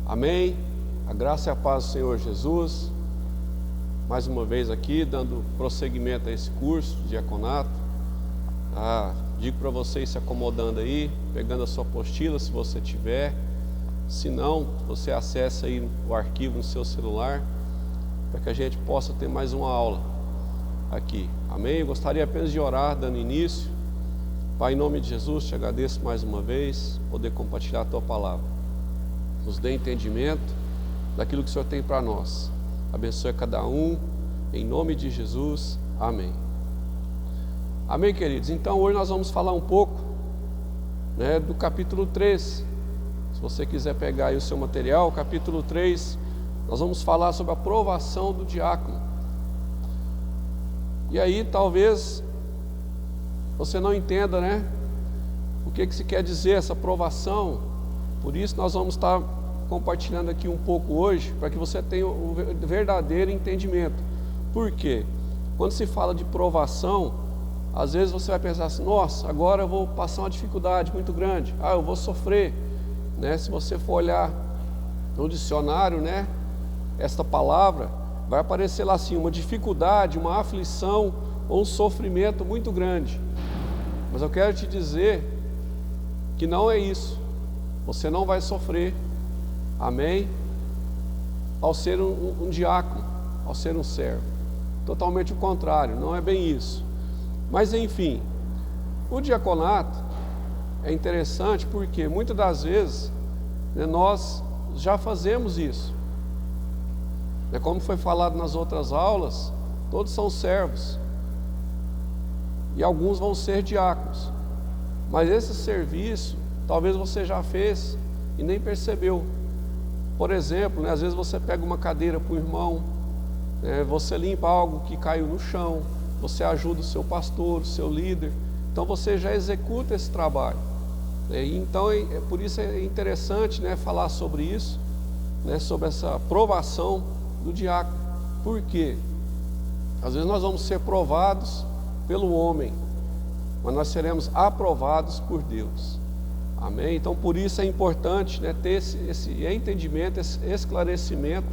Amém? A graça e a paz do Senhor Jesus. Mais uma vez aqui, dando prosseguimento a esse curso de diaconato. Digo para vocês se acomodando aí, pegando a sua apostila, se você tiver. Se não, você acessa aí o arquivo no seu celular, para que a gente possa ter mais uma aula aqui. Amém? Eu gostaria apenas de orar, dando início. Pai, em nome de Jesus, te agradeço mais uma vez, poder compartilhar a Tua palavra. Nos dê entendimento daquilo que o Senhor tem para nós. Abençoe cada um, em nome de Jesus. Amém. Amém, queridos? Então, hoje nós vamos falar um pouco, do capítulo 3. Se você quiser pegar aí o seu material, capítulo 3, nós vamos falar sobre a provação do diácono. E aí, talvez, você não entenda, o que se quer dizer essa provação. Por isso nós vamos estar compartilhando aqui um pouco hoje, para que você tenha o verdadeiro entendimento. Por quê? Quando se fala de provação, às vezes você vai pensar assim: nossa, agora eu vou passar uma dificuldade muito grande, eu vou sofrer. Se você for olhar no dicionário, esta palavra vai aparecer lá assim: uma dificuldade, uma aflição ou um sofrimento muito grande. Mas eu quero te dizer que não é isso. Você não vai sofrer, amém? Ao ser um diácono, ao ser um servo. Totalmente o contrário, não é bem isso. Mas enfim, o diaconato é interessante porque muitas das vezes nós já fazemos isso. Como foi falado nas outras aulas, todos são servos. E alguns vão ser diáconos. Mas esse serviço talvez você já fez e nem percebeu. Por exemplo, às vezes você pega uma cadeira para o irmão, você limpa algo que caiu no chão, você ajuda o seu pastor, o seu líder. Então você já executa esse trabalho. Então, por isso é interessante falar sobre isso, sobre essa provação do diácono. Por quê? Às vezes nós vamos ser provados pelo homem, mas nós seremos aprovados por Deus. Amém? Então por isso é importante ter esse entendimento, esse esclarecimento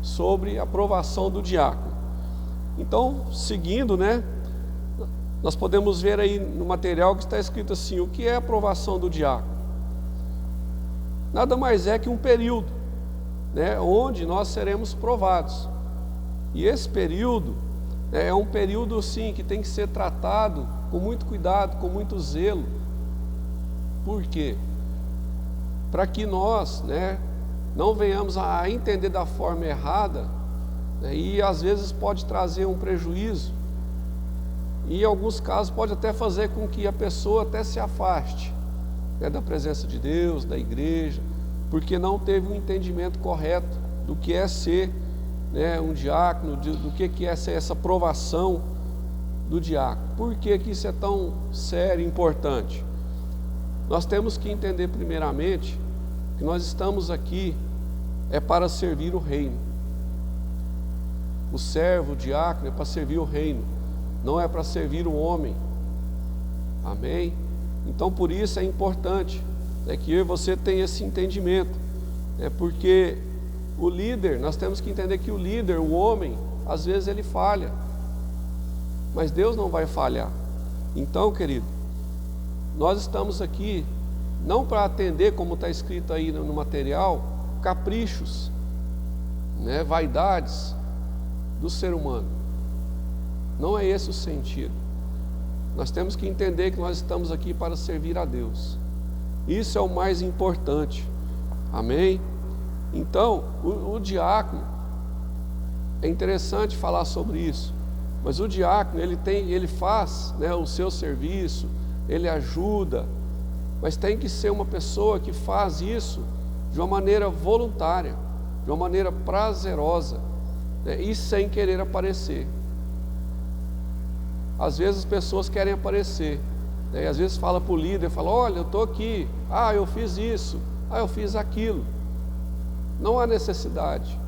sobre a aprovação do diácono. Então, seguindo, nós podemos ver aí no material que está escrito assim: o que é a aprovação do diácono? Nada mais é que um período, onde nós seremos provados. E esse período é um período sim que tem que ser tratado com muito cuidado, com muito zelo. Por quê? Para que nós não venhamos a entender da forma errada, e às vezes pode trazer um prejuízo, e em alguns casos pode até fazer com que a pessoa até se afaste da presença de Deus, da igreja, porque não teve um entendimento correto do que é ser um diácono, do que é ser essa provação do diácono. Por que isso é tão sério e importante? Nós temos que entender primeiramente que nós estamos aqui para servir o reino. O servo, o diácono é para servir o reino, não é para servir o homem. Amém? Então por isso é importante que eu e você tenha esse entendimento. Porque o líder, nós temos que entender que o líder, o homem, às vezes ele falha, mas Deus não vai falhar. Então, querido, nós estamos aqui não para atender, como está escrito aí no material, caprichos, vaidades do ser humano. Não é esse o sentido. Nós temos que entender que nós estamos aqui para servir a Deus. Isso é o mais importante. Amém? Então, o diácono, é interessante falar sobre isso, mas o diácono, ele faz o seu serviço, ele ajuda, mas tem que ser uma pessoa que faz isso de uma maneira voluntária, de uma maneira prazerosa, e sem querer aparecer. Às vezes as pessoas querem aparecer, e às vezes fala para o líder, fala: olha, eu estou aqui, eu fiz isso, eu fiz aquilo. Não há necessidade,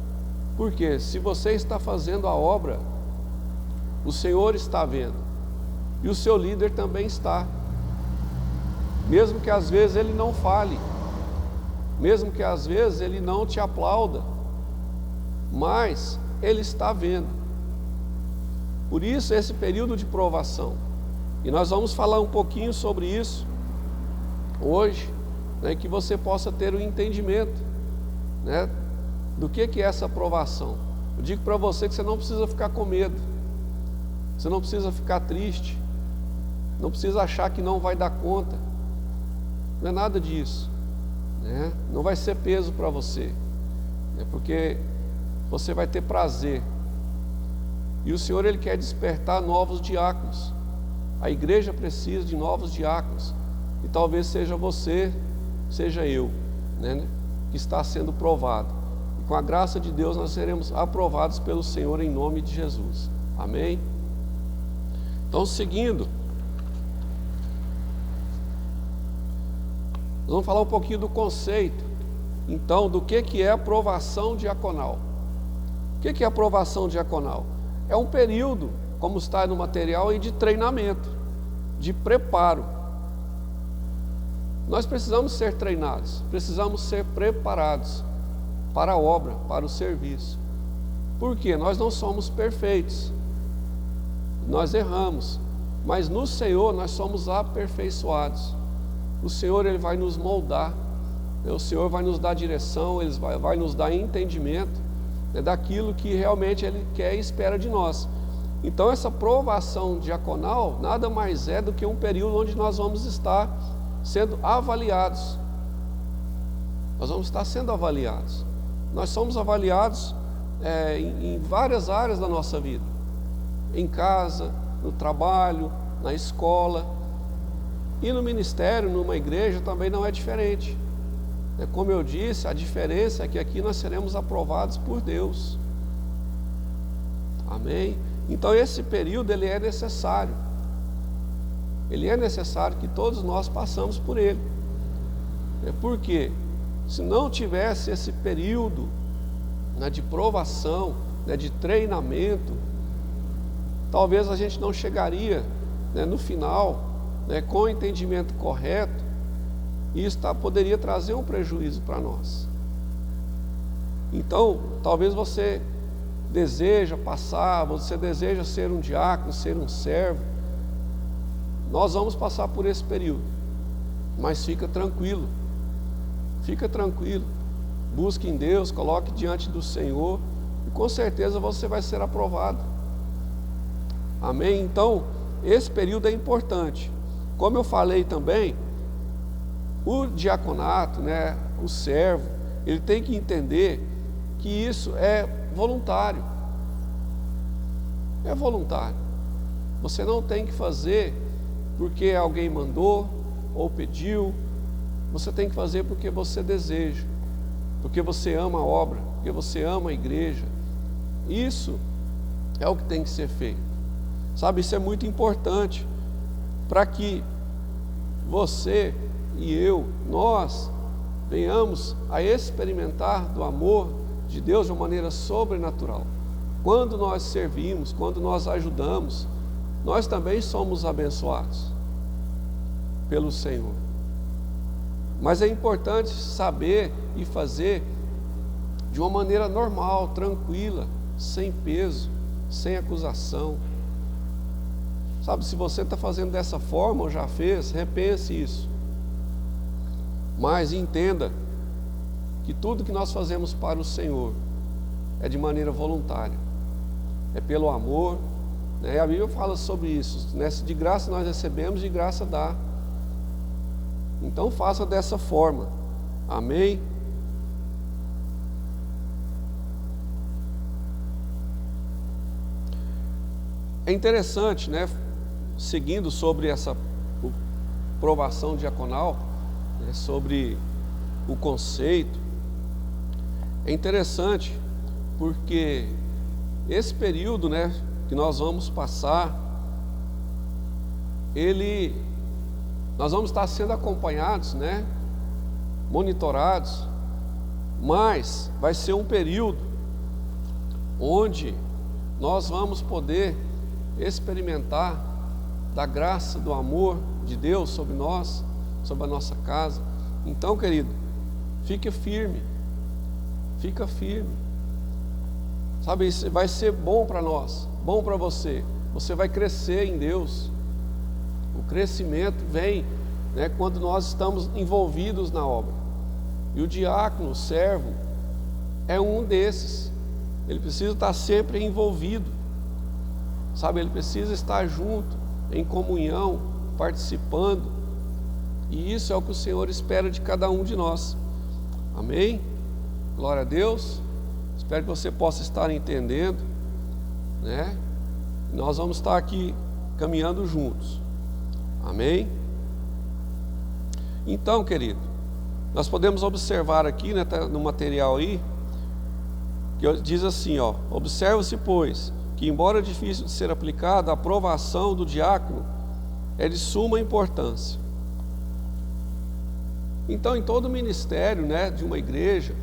porque se você está fazendo a obra, o Senhor está vendo, e o seu líder também está. Mesmo que às vezes ele não fale, mesmo que às vezes ele não te aplauda, mas ele está vendo. Por isso esse período de provação, e nós vamos falar um pouquinho sobre isso hoje, né, que você possa ter o entendimento, né, do que é essa provação. Eu digo para você que você não precisa ficar com medo, você não precisa ficar triste, não precisa achar que não vai dar conta, não é nada disso, né? Não vai ser peso para você, né? Porque você vai ter prazer, e o Senhor Ele quer despertar novos diáconos. A igreja precisa de novos diáconos, e talvez seja você, seja eu, né, que está sendo provado, e com a graça de Deus nós seremos aprovados pelo Senhor em nome de Jesus, amém? Então, seguindo, nós vamos falar um pouquinho do conceito, então, do que é a provação diaconal. O que é a provação diaconal? É um período, como está no material, de treinamento, de preparo. Nós precisamos ser treinados, precisamos ser preparados para a obra, para o serviço. Por quê? Nós não somos perfeitos, nós erramos, mas no Senhor nós somos aperfeiçoados. O Senhor Ele vai nos moldar, o Senhor vai nos dar direção, Ele vai nos dar entendimento, né, daquilo que realmente Ele quer e espera de nós. Então essa provação diaconal nada mais é do que um período onde nós vamos estar sendo avaliados. Nós vamos estar sendo avaliados. Nós somos avaliados em várias áreas da nossa vida, em casa, no trabalho, na escola, e no ministério, numa igreja também não é diferente. Como eu disse, a diferença é que aqui nós seremos aprovados por Deus, amém? Então esse período ele é necessário, que todos nós passamos por ele. Porque se não tivesse esse período, né, de provação, né, de treinamento, talvez a gente não chegaria, né, no final, né, com o entendimento correto, e isso poderia trazer um prejuízo para nós. Então, talvez você deseja passar, você deseja ser um diácono, ser um servo. Nós vamos passar por esse período, mas fica tranquilo, busque em Deus, coloque diante do Senhor, e com certeza você vai ser aprovado, amém? Então, esse período é importante. Como eu falei também, o diaconato, né, o servo, ele tem que entender que isso é voluntário. É voluntário. Você não tem que fazer porque alguém mandou ou pediu. Você tem que fazer porque você deseja, porque você ama a obra, porque você ama a igreja. Isso é o que tem que ser feito. Sabe, isso é muito importante para que você e eu, nós venhamos a experimentar do amor de Deus de uma maneira sobrenatural. Quando nós servimos, quando nós ajudamos, nós também somos abençoados pelo Senhor. Mas é importante saber e fazer de uma maneira normal, tranquila, sem peso, sem acusação. Sabe, se você está fazendo dessa forma ou já fez, repense isso. Mas entenda que tudo que nós fazemos para o Senhor é de maneira voluntária, é pelo amor, né? A Bíblia fala sobre isso, né? De graça nós recebemos, de graça dá. Então faça dessa forma, amém? É interessante, né? Seguindo sobre essa provação diaconal, né? Sobre o conceito, é interessante porque esse período, né, que nós vamos passar, nós vamos estar sendo acompanhados, né, monitorados, mas vai ser um período onde nós vamos poder experimentar da graça, do amor de Deus sobre nós, sobre a nossa casa. Então, querido, Fique firme, fica firme. Sabe, isso vai ser bom para nós, bom para você. Você vai crescer em Deus. O crescimento vem, né, quando nós estamos envolvidos na obra. E o diácono, o servo, é um desses. Ele precisa estar sempre envolvido. Sabe, ele precisa estar junto, em comunhão, participando. E isso é o que o Senhor espera de cada um de nós. Amém? Glória a Deus. Espero que você possa estar entendendo, né? Nós vamos estar aqui caminhando juntos. Amém? Então, querido, nós podemos observar aqui, né, tá no material aí, que diz assim, ó: observa-se, pois, que embora difícil de ser aplicado, a aprovação do diácono é de suma importância. Então, em todo ministério, né, de uma igreja,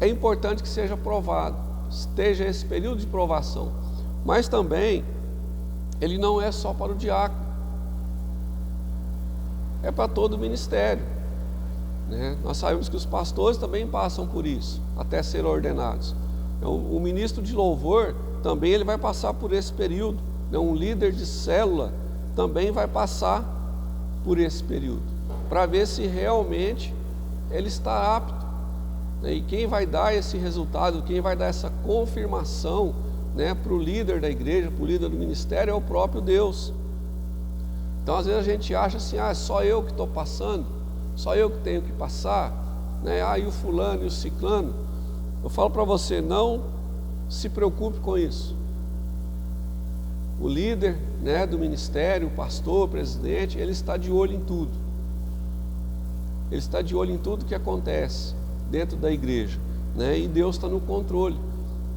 é importante que seja aprovado, esteja esse período de provação. Mas também, ele não é só para o diácono, é para todo o ministério, né? Nós sabemos que os pastores também passam por isso, até serem ordenados. Então, o ministro de louvor também ele vai passar por esse período, né? Um líder de célula também vai passar por esse período, para ver se realmente ele está apto, né? E quem vai dar esse resultado, quem vai dar essa confirmação, né, para o líder da igreja, para o líder do ministério, é o próprio Deus. Então às vezes a gente acha assim, é só eu que estou passando, só eu que tenho que passar, né? E o fulano e o ciclano. Eu falo para você, não se preocupe com isso. O líder, né, do ministério, o pastor, o presidente, ele está de olho em tudo. Ele está de olho em tudo que acontece dentro da igreja, né? E Deus está no controle.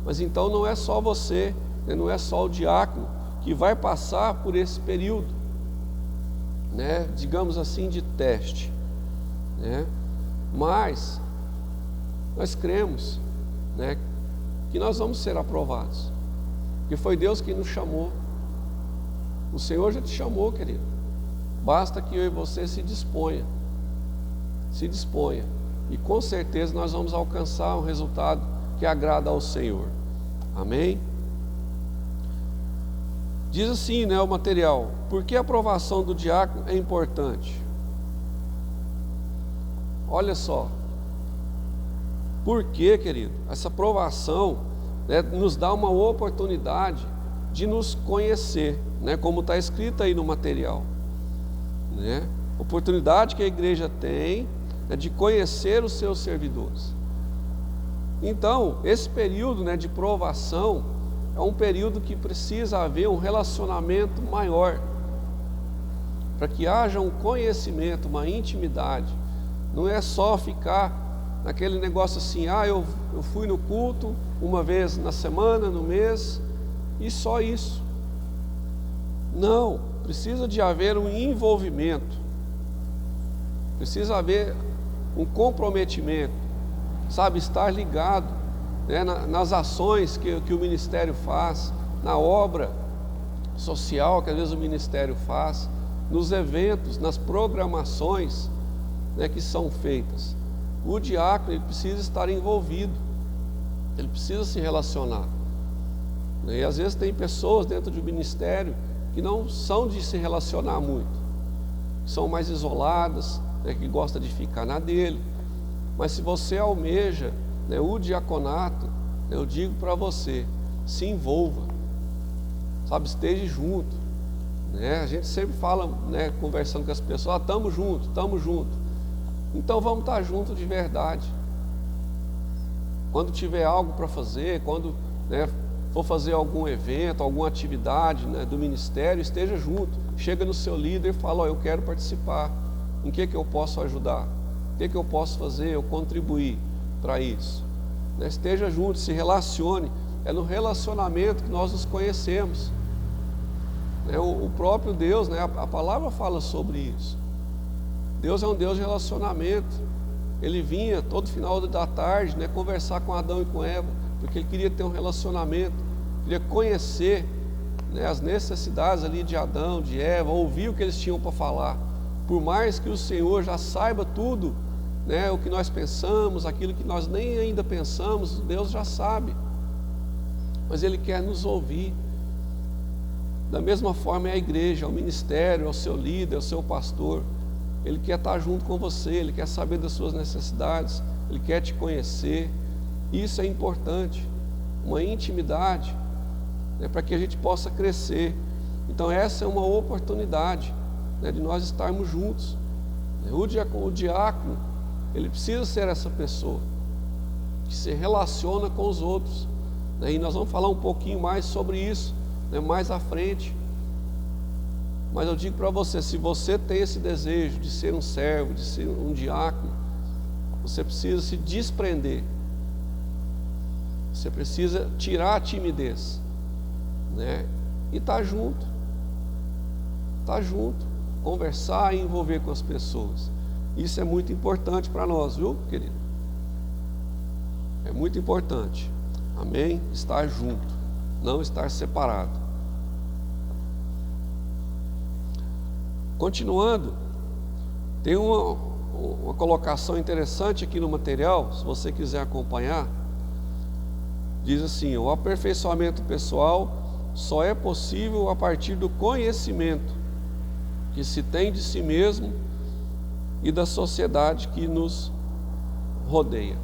Mas então não é só você, né, não é só o diácono que vai passar por esse período, né, digamos assim, de teste, né? Mas nós cremos, né, que nós vamos ser aprovados, porque foi Deus quem nos chamou. O Senhor já te chamou, querido. Basta que eu e você se disponha, e com certeza nós vamos alcançar um resultado que agrada ao Senhor. Amém? Diz assim, né, o material: por que a aprovação do diácono é importante? Olha só, por que, querido? Essa aprovação, né, nos dá uma oportunidade de nos conhecer, né, como está escrito aí no material, né? Oportunidade que a igreja tem, né, de conhecer os seus servidores. Então, esse período, né, de provação é um período que precisa haver um relacionamento maior, para que haja um conhecimento, uma intimidade. Não é só ficar naquele negócio assim, eu fui no culto uma vez na semana, no mês, e só isso. Não, precisa de haver um envolvimento, precisa haver um comprometimento, sabe, estar ligado, né, nas ações que o ministério faz, na obra social que às vezes o ministério faz, nos eventos, nas programações, né, que são feitas. O diácono ele precisa estar envolvido, ele precisa se relacionar, né? E às vezes tem pessoas dentro do ministério que não são de se relacionar muito, são mais isoladas, né, que gostam de ficar na dele. Mas se você almeja, né, o diaconato, eu digo para você, se envolva, sabe, esteja junto, né? A gente sempre fala, né, conversando com as pessoas, estamos juntos, então vamos estar juntos de verdade. Quando tiver algo para fazer, quando, né, for fazer algum evento, alguma atividade, né, do ministério, esteja junto, chega no seu líder e fala, eu quero participar, em que eu posso ajudar? O que eu posso fazer, eu contribuir para isso? Né? Esteja junto, se relacione. É no relacionamento que nós nos conhecemos. Né? O próprio Deus, né? A palavra fala sobre isso. Deus é um Deus de relacionamento. Ele vinha todo final da tarde, né, conversar com Adão e com Eva, porque ele queria ter um relacionamento, queria conhecer, né, as necessidades ali de Adão, de Eva, ouvir o que eles tinham para falar. Por mais que o Senhor já saiba tudo né, o que nós pensamos, aquilo que nós nem ainda pensamos, Deus já sabe. Mas Ele quer nos ouvir. Da mesma forma é a igreja, é o ministério, é o seu líder, é o seu pastor. Ele quer estar junto com você, Ele quer saber das suas necessidades, Ele quer te conhecer. Isso é importante, uma intimidade, né, para que a gente possa crescer. Então essa é uma oportunidade, né, de nós estarmos juntos. O diácono, ele precisa ser essa pessoa que se relaciona com os outros, né, e nós vamos falar um pouquinho mais sobre isso, né, mais à frente. Mas eu digo para você, se você tem esse desejo de ser um servo, de ser um diácono, você precisa se desprender. Você precisa tirar a timidez, né? E estar junto, conversar e envolver com as pessoas. Isso é muito importante para nós, viu, querido? É muito importante, amém? Estar junto, não estar separado. Continuando, tem uma colocação interessante aqui no material, se você quiser acompanhar. Diz assim: o aperfeiçoamento pessoal só é possível a partir do conhecimento que se tem de si mesmo e da sociedade que nos rodeia.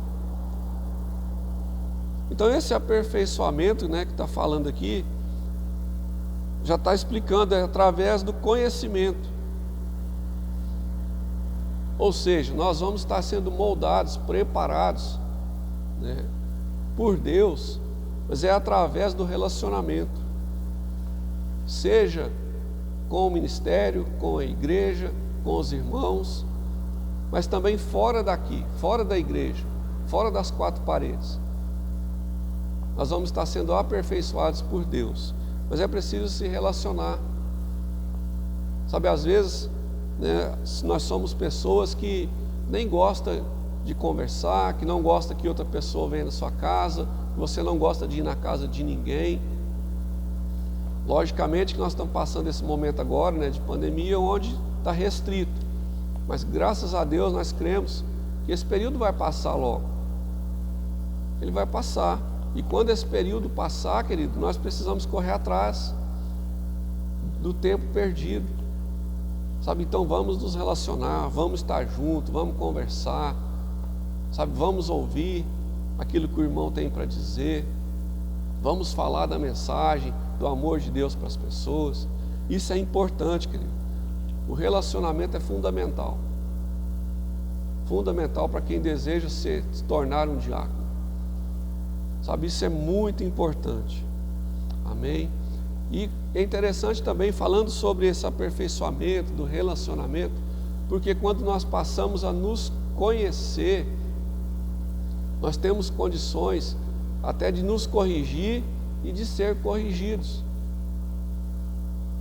Então esse aperfeiçoamento, né, que está falando aqui, já está explicando, é através do conhecimento. Ou seja, nós vamos estar sendo moldados, preparados, né, por Deus, mas é através do relacionamento, seja com o ministério, com a igreja, com os irmãos, mas também fora daqui, fora da igreja, fora das quatro paredes. Nós vamos estar sendo aperfeiçoados por Deus, mas é preciso se relacionar. Sabe, às vezes, né, nós somos pessoas que nem gostam de conversar, que não gosta que outra pessoa venha na sua casa, que você não gosta de ir na casa de ninguém. Logicamente que nós estamos passando esse momento agora, né, de pandemia, onde está restrito, mas graças a Deus nós cremos que esse período vai passar logo. Ele vai passar, e quando esse período passar, querido, nós precisamos correr atrás do tempo perdido, sabe? Então vamos nos relacionar, vamos estar juntos, vamos conversar, sabe? Vamos ouvir aquilo que o irmão tem para dizer, vamos falar da mensagem, do amor de Deus para as pessoas. Isso é importante, querido. O relacionamento é fundamental para quem deseja se tornar um diácono, sabe? Isso é muito importante, amém? E é interessante também, falando sobre esse aperfeiçoamento do relacionamento, porque quando nós passamos a nos conhecer, nós temos condições até de nos corrigir e de ser corrigidos.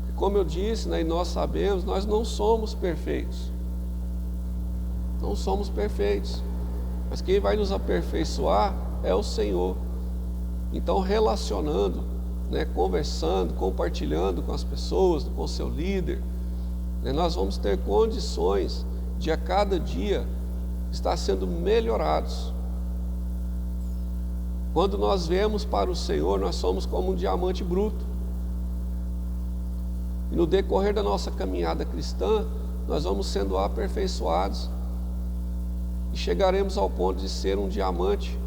E como eu disse, né, e nós sabemos, nós não somos perfeitos. Não somos perfeitos. Mas quem vai nos aperfeiçoar é o Senhor. Então, relacionando, né, conversando, compartilhando com as pessoas, com o seu líder, né, nós vamos ter condições de a cada dia estar sendo melhorados. Quando nós vemos para o Senhor, nós somos como um diamante bruto. E no decorrer da nossa caminhada cristã, nós vamos sendo aperfeiçoados e chegaremos ao ponto de ser um diamante.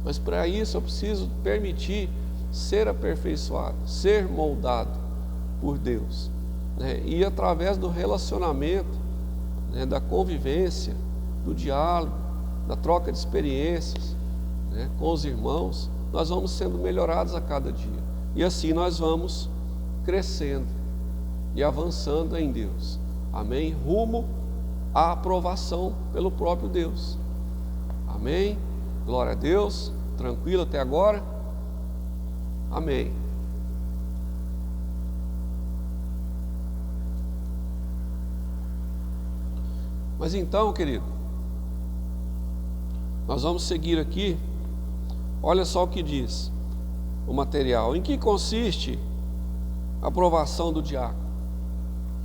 Mas para isso eu preciso permitir ser aperfeiçoado, ser moldado por Deus, né? E através do relacionamento, né, da convivência, do diálogo, da troca de experiências, né, com os irmãos, nós vamos sendo melhorados a cada dia. E assim nós vamos crescendo e avançando em Deus. Amém? Rumo à aprovação pelo próprio Deus. Amém? Glória a Deus. Tranquilo até agora? Amém. Mas então, querido, nós vamos seguir aqui. Olha só o que diz o material. Em que consiste a aprovação do diácono?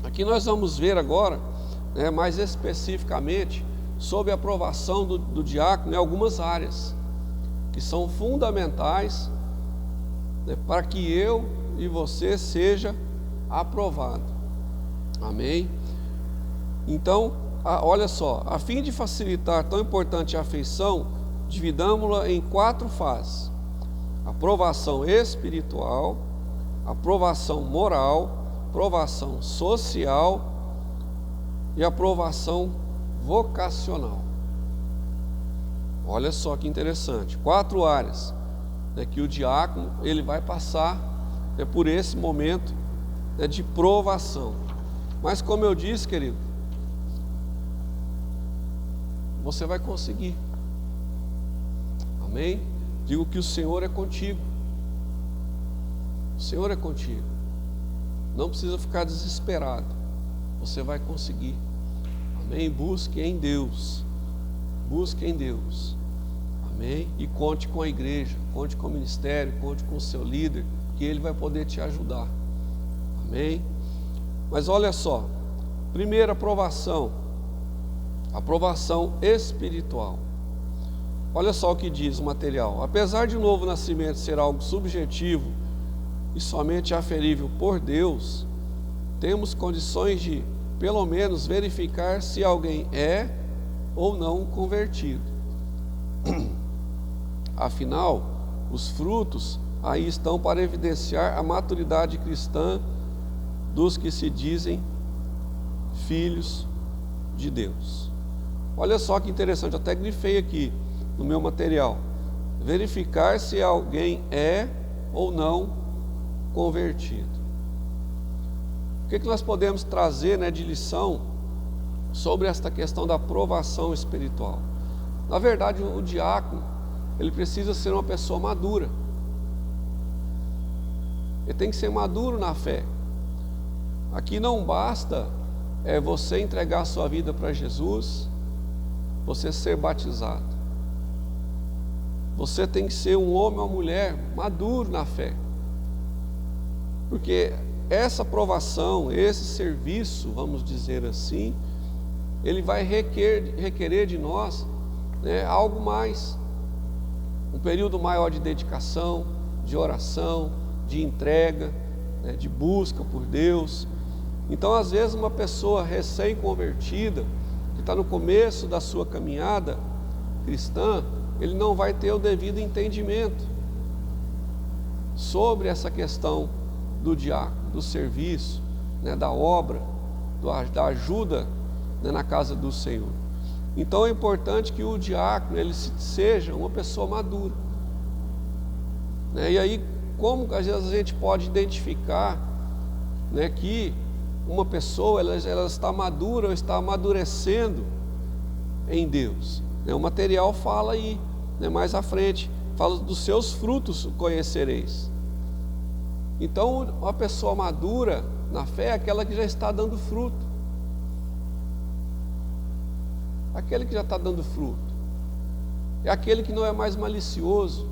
Aqui nós vamos ver agora, né, mais especificamente, sob a aprovação do diácono em algumas áreas que são fundamentais, né, para que eu e você seja aprovado. Amém? Então, olha só, a fim de facilitar tão importante afeição, dividamos-la em 4 fases: aprovação espiritual, aprovação moral, aprovação social e aprovação vocacional. Olha só que interessante, 4 áreas, né, que o diácono ele vai passar, né, por esse momento, né, de provação. Mas como eu disse, querido, você vai conseguir. Amém? Digo que o Senhor é contigo. O Senhor é contigo. Não precisa ficar desesperado. Você vai conseguir. Amém? Busque em Deus. Busque em Deus. Amém? E conte com a igreja, conte com o ministério, conte com o seu líder, que ele vai poder te ajudar. Amém? Mas olha só, primeira aprovação, aprovação espiritual. Olha só o que diz o material: apesar de o novo nascimento ser algo subjetivo e somente aferível por Deus, temos condições de, pelo menos, verificar se alguém é ou não convertido. Afinal, os frutos aí estão para evidenciar a maturidade cristã dos que se dizem filhos de Deus. Olha só que interessante, eu até grifei aqui no meu material: verificar se alguém é ou não convertido. O que nós podemos trazer, né, de lição sobre esta questão da aprovação espiritual? Na verdade, o diácono ele precisa ser uma pessoa madura. Ele tem que ser maduro na fé. Aqui não basta você entregar a sua vida para Jesus, você ser batizado. Você tem que ser um homem ou uma mulher maduro na fé. Porque essa aprovação, esse serviço, vamos dizer assim, ele vai requerer de nós, né, algo mais. Um período maior de dedicação, de oração, de entrega, né, de busca por Deus. Então, às vezes, uma pessoa recém-convertida, que está no começo da sua caminhada cristã, ele não vai ter o devido entendimento sobre essa questão do diácono, do serviço, né, da obra, da ajuda, né, na casa do Senhor. Então é importante que o diácono ele seja uma pessoa madura, né? E aí, como às vezes a gente pode identificar, né, que uma pessoa ela está madura ou está amadurecendo em Deus, né? O material fala aí, né, mais à frente, fala dos seus frutos conhecereis. Então, uma pessoa madura na fé é aquela que já está dando fruto. Aquele que já está dando fruto. É aquele que não é mais malicioso,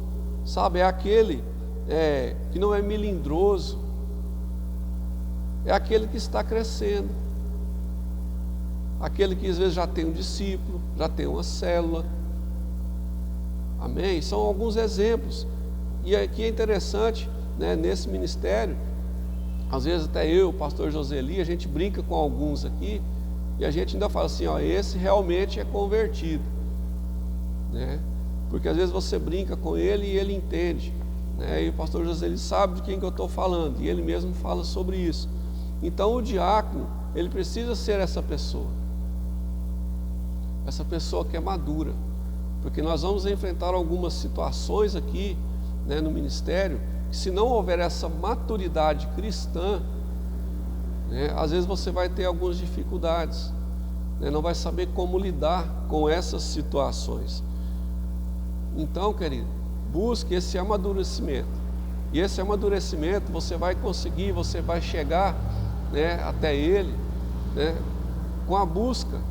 sabe? É aquele que não é melindroso. É aquele que está crescendo. Aquele que às vezes já tem um discípulo, já tem uma célula. Amém? São alguns exemplos. E aqui é interessante, né, nesse ministério, às vezes até eu, o pastor Joseli, a gente brinca com alguns aqui, e a gente ainda fala assim, ó, esse realmente é convertido, né? Porque às vezes você brinca com ele e ele entende, né? E o pastor Joseli sabe de quem que eu estou falando, e ele mesmo fala sobre isso. Então o diácono, ele precisa ser essa pessoa que é madura, porque nós vamos enfrentar algumas situações aqui, né, no ministério, que se não houver essa maturidade cristã, né, às vezes você vai ter algumas dificuldades, né, não vai saber como lidar com essas situações. Então, querido, busque esse amadurecimento, e esse amadurecimento você vai conseguir, você vai chegar, né, até ele, né, com a busca,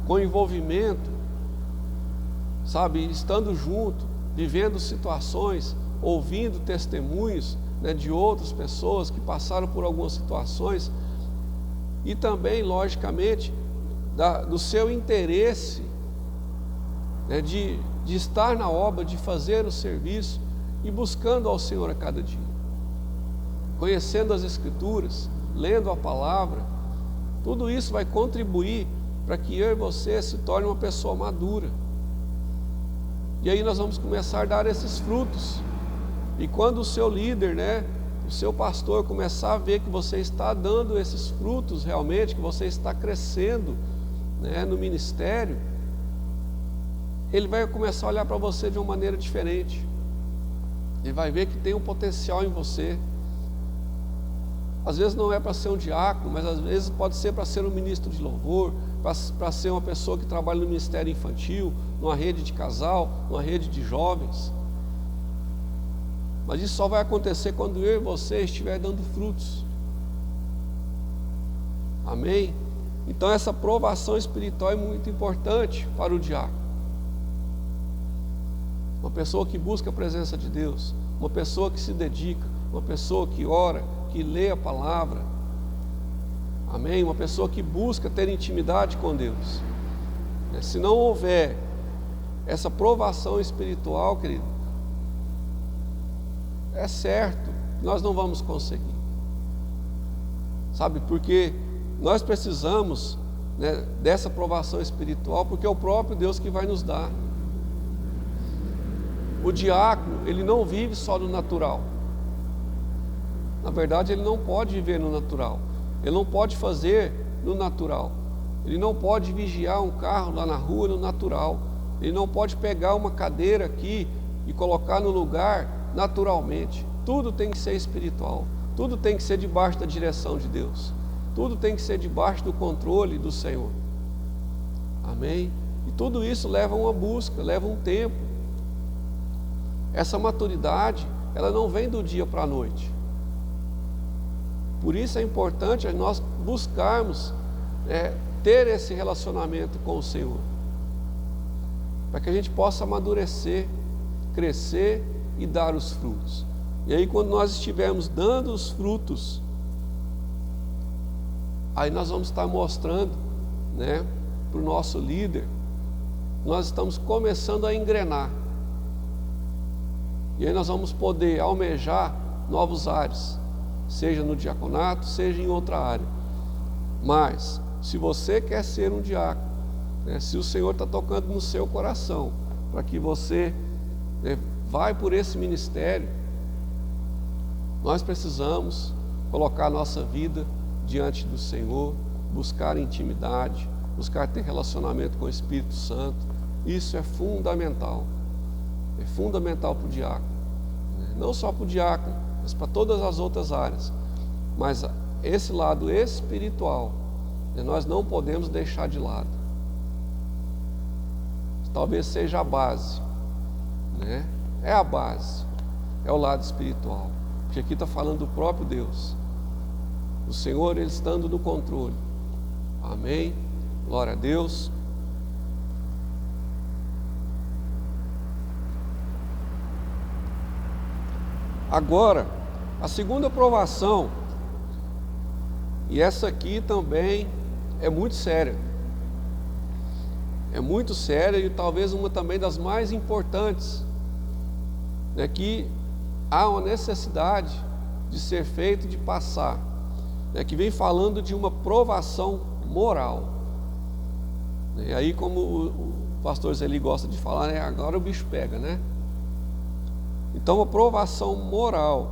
com o envolvimento, sabe, estando junto, vivendo situações, ouvindo testemunhos, né, de outras pessoas que passaram por algumas situações, e também, logicamente, do seu interesse né, de estar na obra, de fazer o serviço e buscando ao Senhor a cada dia, conhecendo as Escrituras, lendo a palavra. Tudo isso vai contribuir para que eu e você se torne uma pessoa madura. E aí nós vamos começar a dar esses frutos. E quando o seu líder, né, o seu pastor começar a ver que você está dando esses frutos realmente, que você está crescendo, né, no ministério, ele vai começar a olhar para você de uma maneira diferente. Ele vai ver que tem um potencial em você. Às vezes não é para ser um diácono, mas às vezes pode ser para ser um ministro de louvor, para ser uma pessoa que trabalha no ministério infantil, numa rede de casal, numa rede de jovens. Mas isso só vai acontecer quando eu e você estiver dando frutos. Amém? Então essa provação espiritual é muito importante para o diácono. Uma pessoa que busca a presença de Deus, uma pessoa que se dedica, uma pessoa que ora, que lê a palavra. Amém? Uma pessoa que busca ter intimidade com Deus. Se não houver essa provação espiritual, querido, é certo que nós não vamos conseguir. Sabe, porque nós precisamos, né, dessa provação espiritual, porque é o próprio Deus que vai nos dar. O diácono, ele não vive só no natural. Na verdade, ele não pode viver no natural. Ele não pode fazer no natural. Ele não pode vigiar um carro lá na rua no natural. Ele não pode pegar uma cadeira aqui e colocar no lugar naturalmente. Tudo tem que ser espiritual. Tudo tem que ser debaixo da direção de Deus. Tudo tem que ser debaixo do controle do Senhor. Amém? E tudo isso leva uma busca, leva um tempo. Essa maturidade, ela não vem do dia para a noite. Por isso é importante nós buscarmos ter esse relacionamento com o Senhor, para que a gente possa amadurecer, crescer e dar os frutos. E aí quando nós estivermos dando os frutos, aí nós vamos estar mostrando, né, para o nosso líder, nós estamos começando a engrenar. E aí nós vamos poder almejar novos ares, seja no diaconato, seja em outra área. Mas, se você quer ser um diácono, né, se o Senhor está tocando no seu coração, para que você, né, vai por esse ministério, nós precisamos colocar a nossa vida diante do Senhor, buscar intimidade, buscar ter relacionamento com o Espírito Santo. Isso é fundamental. É fundamental para o diácono, não só para o diácono, mas para todas as outras áreas. Mas esse lado espiritual, nós não podemos deixar de lado. Talvez seja a base, né? É a base, é o lado espiritual, porque aqui está falando do próprio Deus, o Senhor, Ele estando no controle. Amém? Glória a Deus. Agora, a segunda provação, e essa aqui também é muito séria. É muito séria e talvez uma também das mais importantes, né, que há uma necessidade de ser feito, de passar, né, que vem falando de uma provação moral. E aí, como o pastor Zeli gosta de falar, né, agora o bicho pega, né? Então, a provação moral,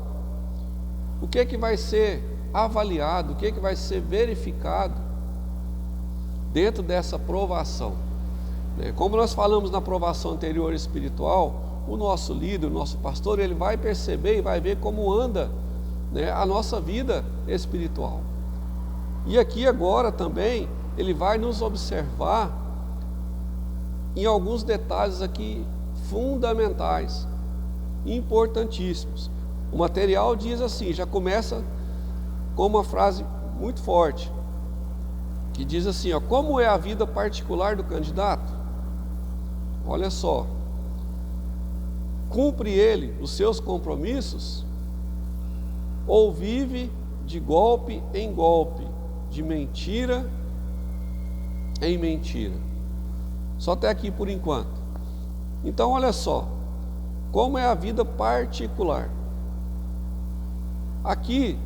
o que é que vai ser avaliado, o que é que vai ser verificado dentro dessa provação? Como nós falamos na provação anterior espiritual, o nosso líder, o nosso pastor, ele vai perceber e vai ver como anda, né, a nossa vida espiritual. E aqui agora também, ele vai nos observar em alguns detalhes aqui fundamentais, importantíssimos. O material diz assim, já começa com uma frase muito forte, que diz assim, ó, como é a vida particular do candidato? Olha só, cumpre ele os seus compromissos ou vive de golpe em golpe, de mentira em mentira? Só até aqui por enquanto. Então, olha só, como é a vida particular. Aqui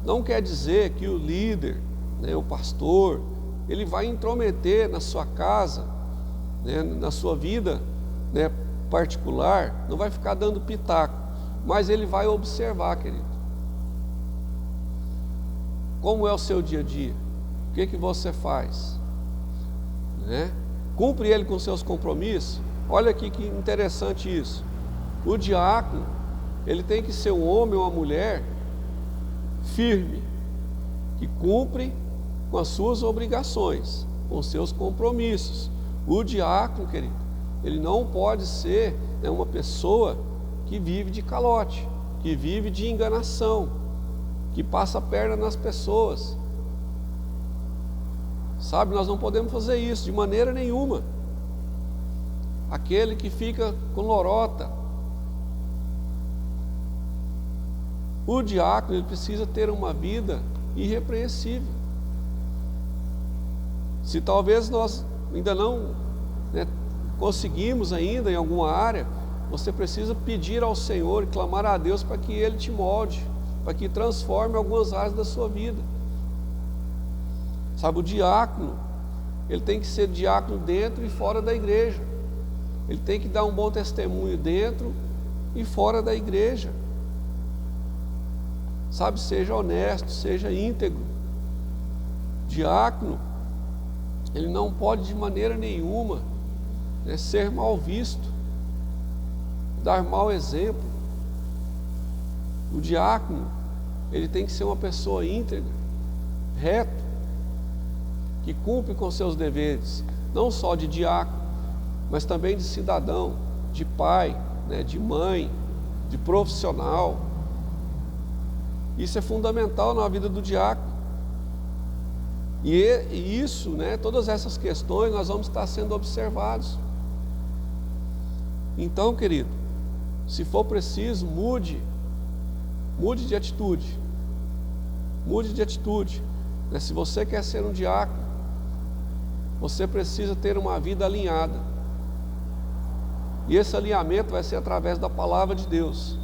não quer dizer que o líder, né, o pastor, ele vai intrometer na sua casa, né, na sua vida, né, particular, não vai ficar dando pitaco, mas ele vai observar, querido. Como é o seu dia a dia? O que você faz? Né? Cumpre ele com seus compromissos? Olha aqui que interessante isso. O diácono, ele tem que ser um homem ou uma mulher firme, que cumpre com as suas obrigações, com seus compromissos. O diácono, querido, ele não pode ser, né, uma pessoa que vive de calote, que vive de enganação, que passa a perna nas pessoas. Sabe, nós não podemos fazer isso de maneira nenhuma. Aquele que fica com lorota. O diácono, ele precisa ter uma vida irrepreensível. Se talvez nós ainda não, né, conseguimos ainda em alguma área, você precisa pedir ao Senhor e clamar a Deus para que Ele te molde, para que transforme algumas áreas da sua vida. Sabe, o diácono, ele tem que ser diácono dentro e fora da igreja. Ele tem que dar um bom testemunho dentro e fora da igreja. Sabe, seja honesto, seja íntegro. Diácono, ele não pode de maneira nenhuma, né, ser mal visto, dar mau exemplo. O diácono, ele tem que ser uma pessoa íntegra, reto, que cumpre com seus deveres, não só de diácono, mas também de cidadão, de pai, né, de mãe, de profissional. Isso é fundamental na vida do diácono. E isso, né, todas essas questões nós vamos estar sendo observados. Então, querido, se for preciso, mude de atitude. Mude de atitude. Né? Se você quer ser um diácono, você precisa ter uma vida alinhada. E esse alinhamento vai ser através da palavra de Deus,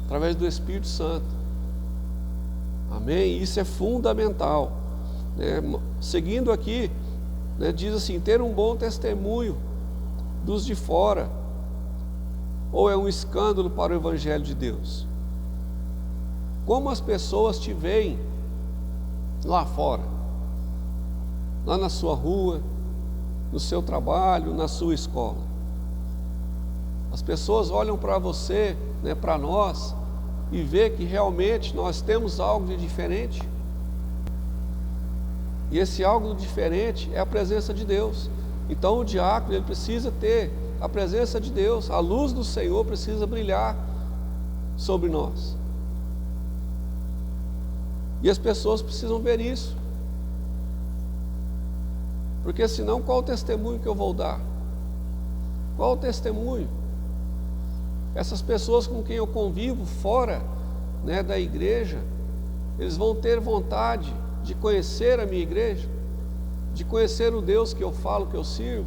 através do Espírito Santo. Amém? Isso é fundamental. Seguindo aqui, né, diz assim, ter um bom testemunho dos de fora, ou é um escândalo para o Evangelho de Deus? Como as pessoas te veem lá fora, lá na sua rua, no seu trabalho, na sua escola? As pessoas olham para você, né, para nós, e vê que realmente nós temos algo de diferente. E esse algo diferente é a presença de Deus. Então o diácono, ele precisa ter a presença de Deus, a luz do Senhor precisa brilhar sobre nós. E as pessoas precisam ver isso. Porque senão, qual o testemunho que eu vou dar? Qual o testemunho? Essas pessoas com quem eu convivo fora, né, da igreja, eles vão ter vontade de conhecer a minha igreja, de conhecer o Deus que eu falo, que eu sirvo.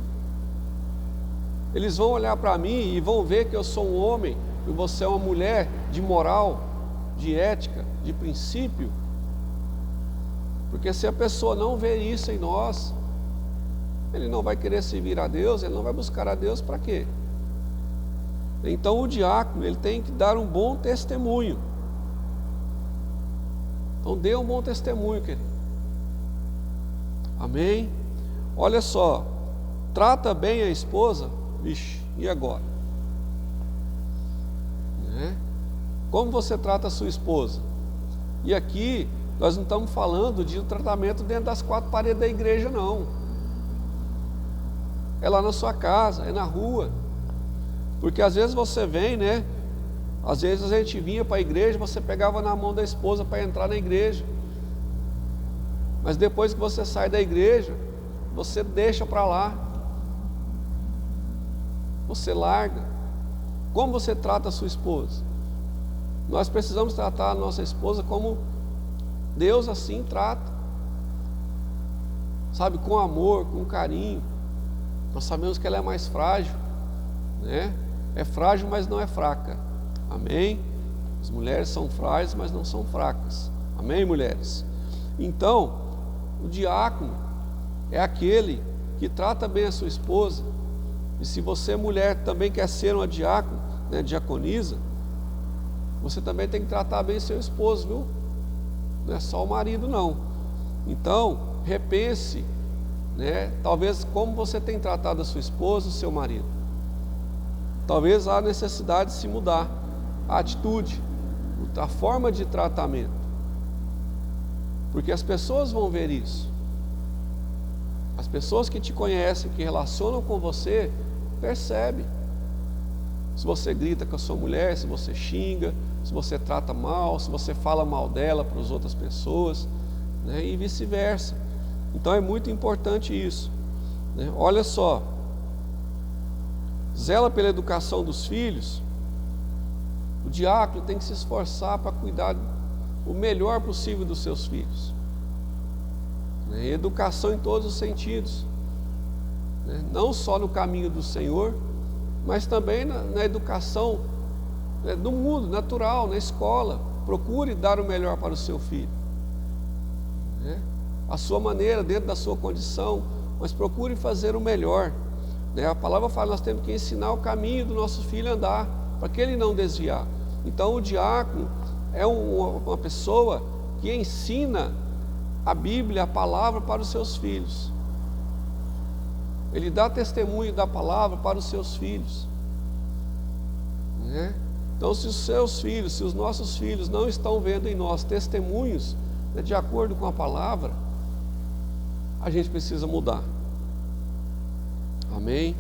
Eles vão olhar para mim e vão ver que eu sou um homem e você é uma mulher de moral, de ética, de princípio. Porque se a pessoa não vê isso em nós, ele não vai querer servir a Deus, ele não vai buscar a Deus para quê? Então o diácono, ele tem que dar um bom testemunho. Então dê um bom testemunho, querido. Amém? Olha só, trata bem a esposa. Vixe, e agora? Né? Como você trata a sua esposa? E aqui, nós não estamos falando de um tratamento dentro das quatro paredes da igreja, não. É lá na sua casa, é na rua. Porque às vezes você vem, né? Às vezes a gente vinha para a igreja, você pegava na mão da esposa para entrar na igreja. Mas depois que você sai da igreja, você deixa para lá. Você larga. Como você trata a sua esposa? Nós precisamos tratar a nossa esposa como Deus assim trata. Sabe, com amor, com carinho. Nós sabemos que ela é mais frágil. né? É frágil, mas não é fraca. Amém? As mulheres são frágeis, mas não são fracas. Amém, mulheres? Então, o diácono é aquele que trata bem a sua esposa. E se você, mulher, também quer ser uma diácono, né, diaconisa, você também tem que tratar bem seu esposo, viu? Não é só o marido, não. Então, repense, né? Talvez como você tem tratado a sua esposa, o seu marido. Talvez há necessidade de se mudar a atitude, a forma de tratamento, porque as pessoas vão ver isso. As pessoas que te conhecem, que relacionam com você, percebem. Se você grita com a sua mulher, se você xinga, se você trata mal, se você fala mal dela para as outras pessoas, né? E vice-versa. Então é muito importante isso, né? Olha só, zela pela educação dos filhos. O diácono tem que se esforçar para cuidar o melhor possível dos seus filhos, né? Educação em todos os sentidos, né? Não só no caminho do Senhor, mas também na educação, né, do mundo natural, na escola. Procure dar o melhor para o seu filho, né? A sua maneira, dentro da sua condição, mas procure fazer o melhor, né? A palavra fala, nós temos que ensinar o caminho do nosso filho a andar, para que ele não desviar. Então o diácono é uma pessoa que ensina a Bíblia, a palavra para os seus filhos. Ele dá testemunho da palavra para os seus filhos, né? Então, se os seus filhos, se os nossos filhos não estão vendo em nós testemunhos, né, de acordo com a palavra, a gente precisa mudar. Amém?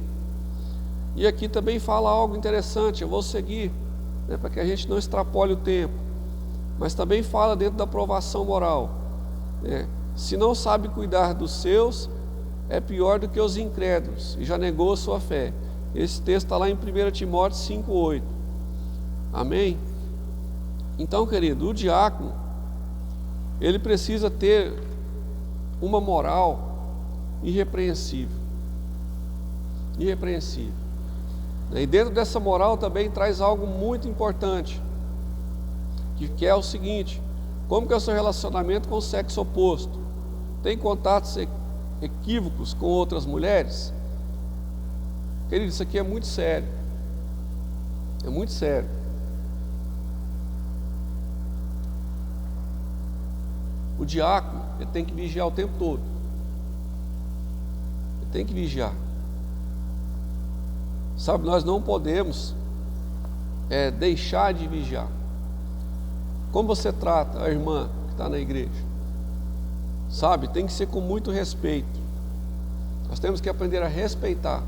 E aqui também fala algo interessante, eu vou seguir, né, para que a gente não extrapole o tempo, mas também fala dentro da aprovação moral, né? Se não sabe cuidar dos seus, é pior do que os incrédulos, e já negou a sua fé. Esse texto está lá em 1 Timóteo 5,8. Amém? Então, querido, o diácono, ele precisa ter uma moral irrepreensível. Irrepreensível. E dentro dessa moral também traz algo muito importante, que é o seguinte: como que é o seu relacionamento com o sexo oposto? Tem contatos equívocos com outras mulheres? Querido, isso aqui é muito sério. É muito sério. O diácono, ele tem que vigiar o tempo todo. Ele tem que vigiar. Sabe, nós não podemos deixar de vigiar. Como você trata a irmã que está na igreja? Sabe, tem que ser com muito respeito. Nós temos que aprender a respeitar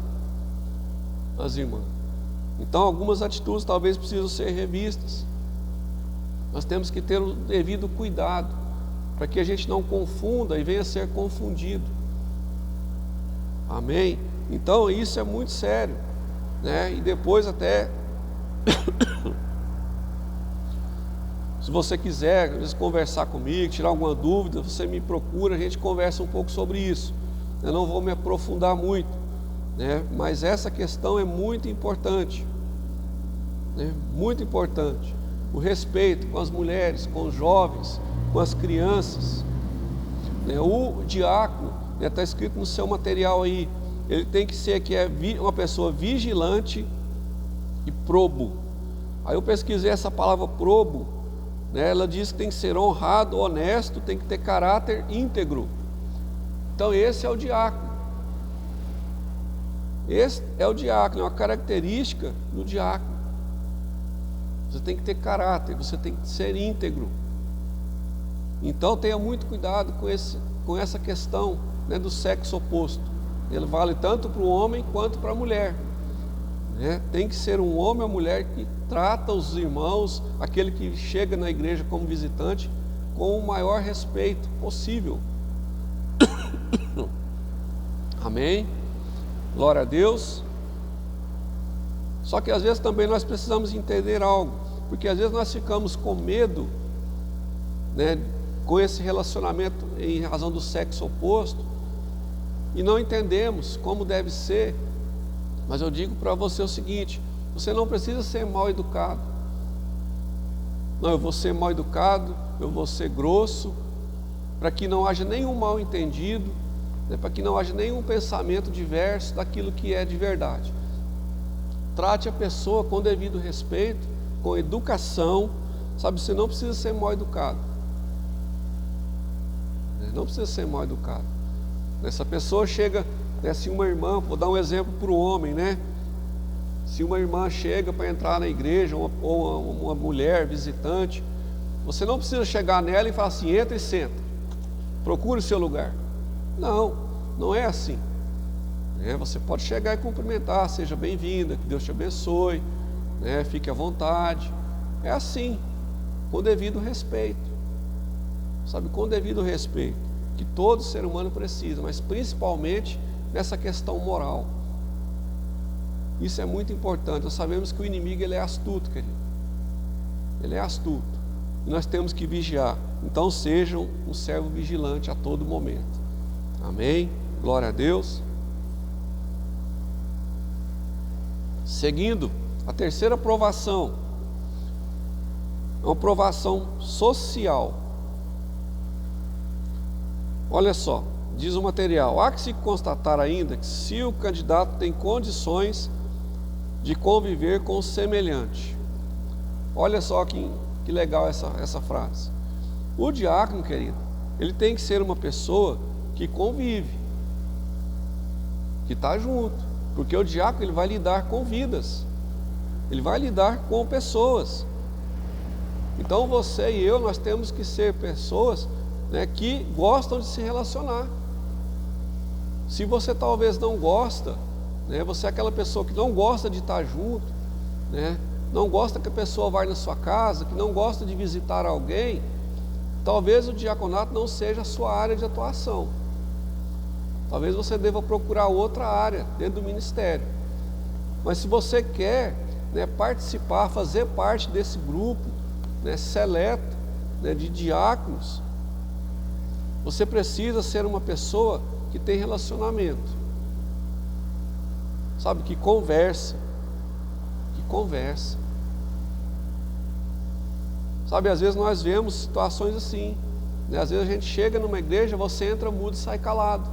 as irmãs. Então, algumas atitudes talvez precisam ser revistas. Nós temos que ter o devido cuidado, para que a gente não confunda e venha a ser confundido. Amém? Então, isso é muito sério, né? E depois até se você quiser, às vezes, conversar comigo, tirar alguma dúvida, você me procura, a gente conversa um pouco sobre isso. Eu não vou me aprofundar muito, né? Mas essa questão é muito importante, né? Muito importante. O respeito com as mulheres, com os jovens, com as crianças, né? O diácono, está escrito no seu material aí, ele tem que ser uma pessoa vigilante e probo. Aí eu pesquisei essa palavra probo, né? Ela diz que tem que ser honrado, honesto, tem que ter caráter íntegro. Então esse é o diácono. Esse é o diácono, é uma característica do diácono. Você tem que ter caráter, você tem que ser íntegro. Então tenha muito cuidado com essa questão, né, do sexo oposto. Ele vale tanto para o homem quanto para a mulher, né? Tem que ser um homem ou mulher que trata os irmãos, aquele que chega na igreja como visitante, com o maior respeito possível. Amém? Glória a Deus. Só que às vezes também nós precisamos entender algo, porque às vezes nós ficamos com medo, né, com esse relacionamento em razão do sexo oposto, e não entendemos como deve ser Mas eu digo para você o seguinte: você não precisa ser mal educado. Não, eu vou ser mal educado, eu vou ser grosso, para que não haja nenhum mal entendido, né, para que não haja nenhum pensamento diverso daquilo que é de verdade. Trate a pessoa com devido respeito, com educação, sabe? Você não precisa ser mal educado. Não precisa ser mal educado. Essa pessoa chega, né, se uma irmã, vou dar um exemplo para o homem, né? Se uma irmã chega para entrar na igreja, ou uma mulher visitante, você não precisa chegar nela e falar assim: entra e senta, procure o seu lugar. Não, não é assim. Você pode chegar e cumprimentar: seja bem-vinda, que Deus te abençoe, né? Fique à vontade. É assim, com devido respeito, sabe, com devido respeito, que todo ser humano precisa, mas principalmente nessa questão moral. Isso é muito importante. Nós sabemos que o inimigo, ele é astuto, querido. Ele é astuto, e nós temos que vigiar. Então sejam um servo vigilante a todo momento. Amém? Glória a Deus. Seguindo, a terceira provação é uma provação social. Olha só, diz o material: há que se constatar ainda que se o candidato tem condições de conviver com o semelhante. Olha só que legal essa frase. O diácono, querido, ele tem que ser uma pessoa que convive, que está junto, porque o diácono, ele vai lidar com vidas, ele vai lidar com pessoas. Então você e eu, nós temos que ser pessoas, né, que gostam de se relacionar. Se você talvez não gosta, né, você é aquela pessoa que não gosta de estar junto, né, não gosta que a pessoa vá na sua casa, que não gosta de visitar alguém, talvez o diaconato não seja a sua área de atuação. Talvez você deva procurar outra área dentro do ministério. Mas se você quer, né, participar, fazer parte desse grupo, né, seleto, né, de diáconos, você precisa ser uma pessoa que tem relacionamento, sabe, que conversa, sabe, às vezes nós vemos situações assim, né? Às vezes a gente chega numa igreja, você entra mudo e sai calado,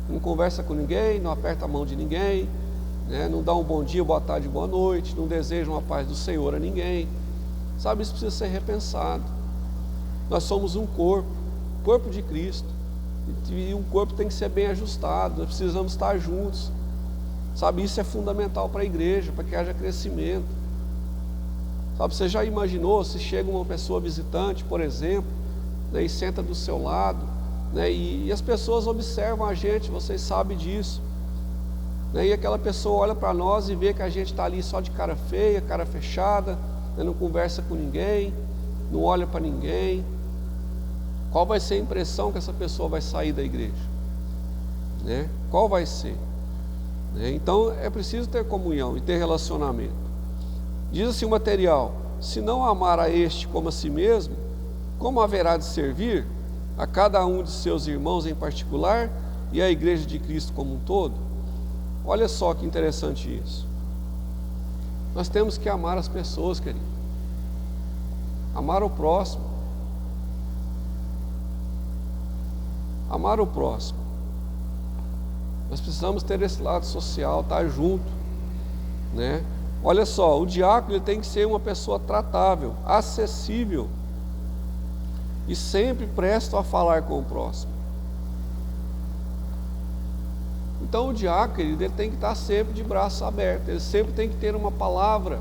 não conversa com ninguém, não aperta a mão de ninguém, né? Não dá um bom dia, boa tarde, boa noite, não deseja uma paz do Senhor a ninguém, sabe, isso precisa ser repensado. Nós somos um corpo de Cristo, e um corpo tem que ser bem ajustado, nós precisamos estar juntos, sabe, isso é fundamental para a igreja, para que haja crescimento. Sabe, você já imaginou se chega uma pessoa visitante, por exemplo, né, e senta do seu lado, né, e as pessoas observam a gente, vocês sabem disso, né, e aquela pessoa olha para nós e vê que a gente está ali só de cara feia, cara fechada, né, não conversa com ninguém, não olha para ninguém. Qual vai ser a impressão que essa pessoa vai sair da igreja, né? Qual vai ser? Então é preciso ter comunhão e ter relacionamento. Diz assim o material: se não amar a este como a si mesmo, como haverá de servir a cada um de seus irmãos em particular e a igreja de Cristo como um todo? Olha só que interessante isso. Nós temos que amar as pessoas, querido, amar o próximo, amar o próximo. Nós precisamos ter esse lado social, estar junto, né? Olha só, o diácono, ele tem que ser uma pessoa tratável, acessível e sempre presto a falar com o próximo. Então o diácono, ele tem que estar sempre de braços abertos, ele sempre tem que ter uma palavra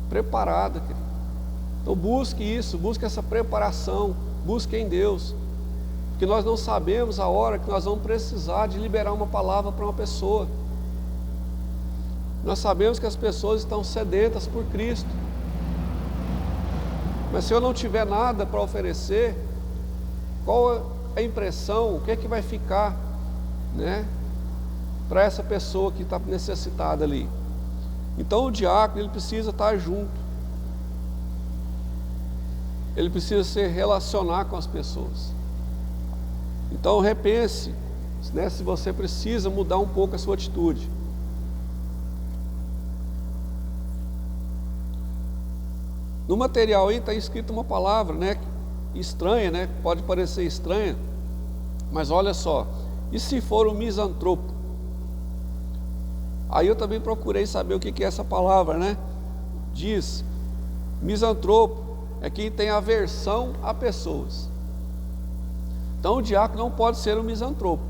preparada, querido. Então busque isso, busque essa preparação, busque em Deus, porque nós não sabemos a hora que nós vamos precisar de liberar uma palavra para uma pessoa. Nós sabemos que as pessoas estão sedentas por Cristo, mas se eu não tiver nada para oferecer, qual é a impressão, o que é que vai ficar, né, para essa pessoa que está necessitada ali? Então o diácono, ele precisa estar junto, ele precisa se relacionar com as pessoas. Então repense, né, se você precisa mudar um pouco a sua atitude. No material aí está escrito uma palavra, né, estranha, né, pode parecer estranha, mas olha só, e se for um misantropo? Aí eu também procurei saber o que é essa palavra, né? Diz, misantropo é quem tem aversão a pessoas. Então o diácono não pode ser um misantropo.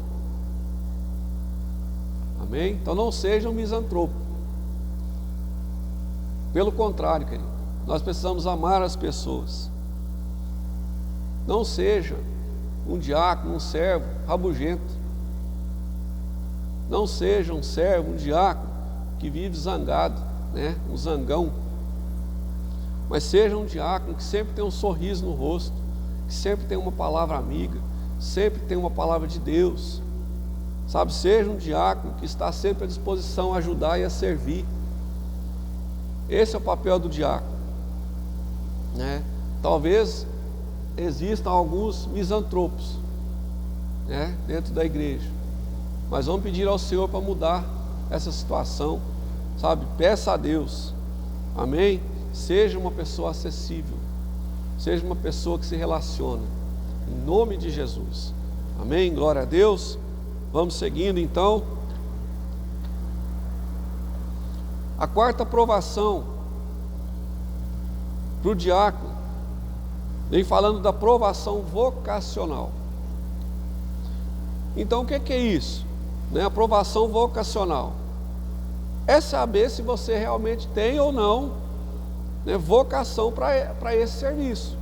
Amém? Então não seja um misantropo. Pelo contrário, querido, nós precisamos amar as pessoas. Não seja um diácono, um servo rabugento. Não seja um servo, um diácono que vive zangado, né? Um zangão. Mas seja um diácono que sempre tem um sorriso no rosto, que sempre tem uma palavra amiga, sempre tem uma palavra de Deus. Sabe, seja um diácono que está sempre à disposição a ajudar e a servir. Esse é o papel do diácono, né? Talvez existam alguns misantropos, né, dentro da igreja, mas vamos pedir ao Senhor para mudar essa situação, sabe? Peça a Deus, amém? Seja uma pessoa acessível, seja uma pessoa que se relaciona, em nome de Jesus, amém? Glória a Deus. Vamos seguindo então. A quarta aprovação para o diácono vem falando da aprovação vocacional. Então o que é isso? Né? Aprovação vocacional é saber se você realmente tem ou não, né, vocação para esse serviço,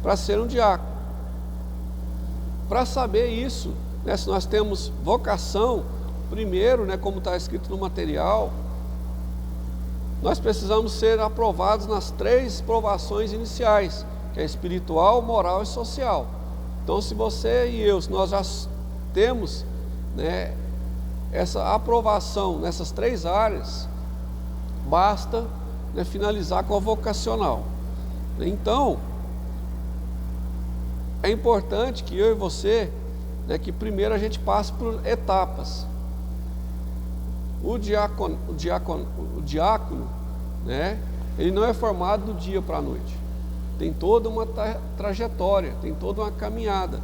para ser um diácono. Para saber isso, né, se nós temos vocação, primeiro, né, como está escrito no material, nós precisamos ser aprovados nas 3 provações iniciais, que é espiritual, moral e social. Então, se você e eu, se nós já temos, né, essa aprovação nessas 3 áreas, basta, né, finalizar com a vocacional. Então, é importante que eu e você, né, que primeiro a gente passe por etapas. O diácono, né, ele não é formado do dia para a noite. Tem toda uma trajetória, tem toda uma caminhada,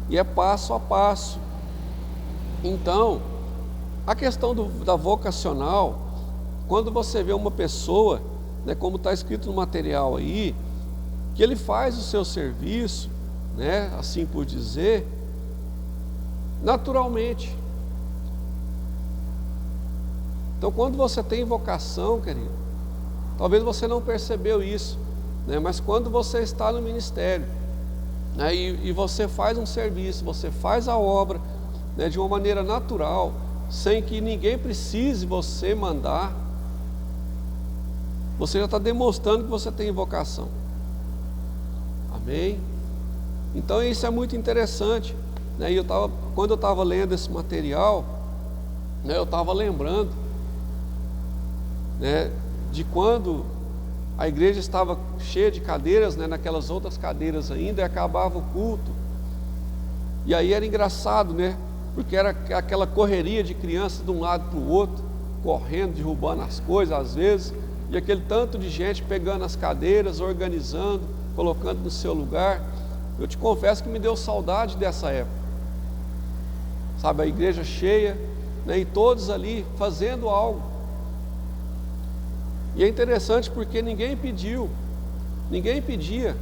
e é passo a passo. Então, a questão da vocacional, quando você vê uma pessoa, né, como está escrito no material aí, que ele faz o seu serviço, né, assim por dizer, naturalmente. Então, quando você tem vocação, querido, talvez você não percebeu isso, né, mas quando você está no ministério, né, e você faz um serviço, você faz a obra, né, de uma maneira natural, sem que ninguém precise você mandar, você já está demonstrando que você tem vocação. Amém? Então isso é muito interessante, né? Quando eu estava lendo esse material, né, eu estava lembrando, né, de quando a igreja estava cheia de cadeiras, né, naquelas outras cadeiras ainda, e acabava o culto, e aí era engraçado, né, porque era aquela correria de crianças de um lado para o outro, correndo, derrubando as coisas às vezes, e aquele tanto de gente pegando as cadeiras, organizando, colocando no seu lugar. Eu te confesso que me deu saudade dessa época, sabe, a igreja cheia, né, e todos ali fazendo algo. E é interessante porque ninguém pediu, ninguém pedia,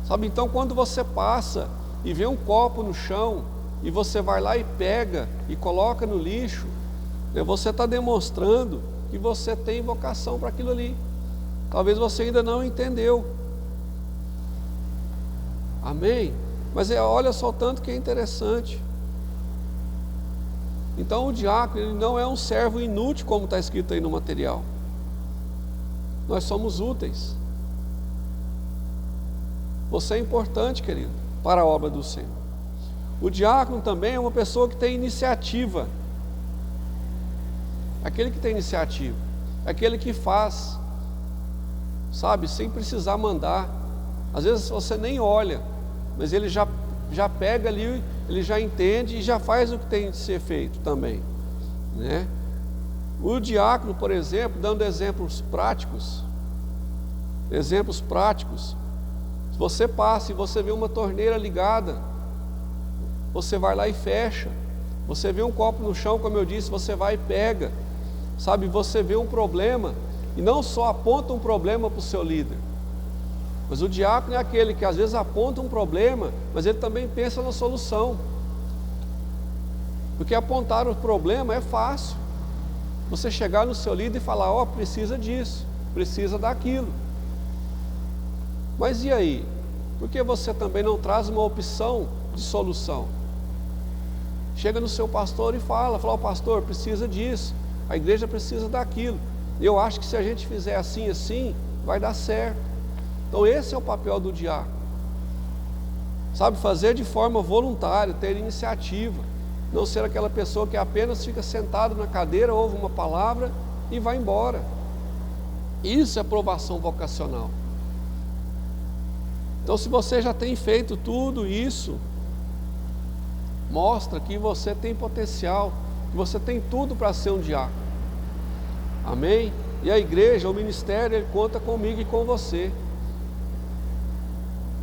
sabe? Então, quando você passa e vê um copo no chão, e você vai lá e pega e coloca no lixo, né, você está demonstrando que você tem vocação para aquilo ali. Talvez você ainda não entendeu. Amém? Mas olha só o tanto que é interessante. Então o diácono, ele não é um servo inútil, como está escrito aí no material. Nós somos úteis. Você é importante, querido, para a obra do Senhor. O diácono também é uma pessoa que tem iniciativa. Aquele que tem iniciativa, aquele que faz, sabe, sem precisar mandar. Às vezes você nem olha, mas ele já pega ali ele já entende e já faz o que tem de ser feito também, né? O diácono, por exemplo, dando exemplos práticos, se você passa e você vê uma torneira ligada, você vai lá e fecha. Você vê um copo no chão, como eu disse, você vai e pega. Sabe, você vê um problema e não só aponta um problema para o seu líder, mas o diácono é aquele que às vezes aponta um problema, mas ele também pensa na solução. Porque apontar o problema é fácil. Você chegar no seu líder e falar, ó, precisa disso, precisa daquilo. Mas e aí? Por que você também não traz uma opção de solução? Chega no seu pastor e fala, ó, pastor, precisa disso, a igreja precisa daquilo. Eu acho que se a gente fizer assim, assim, vai dar certo. Então esse é o papel do diácono. Sabe, fazer de forma voluntária, ter iniciativa. Não ser aquela pessoa que apenas fica sentado na cadeira, ouve uma palavra e vai embora. Isso é aprovação vocacional. Então, se você já tem feito tudo isso, mostra que você tem potencial, que você tem tudo para ser um diácono. Amém? E a igreja, o ministério, ele conta comigo e com você.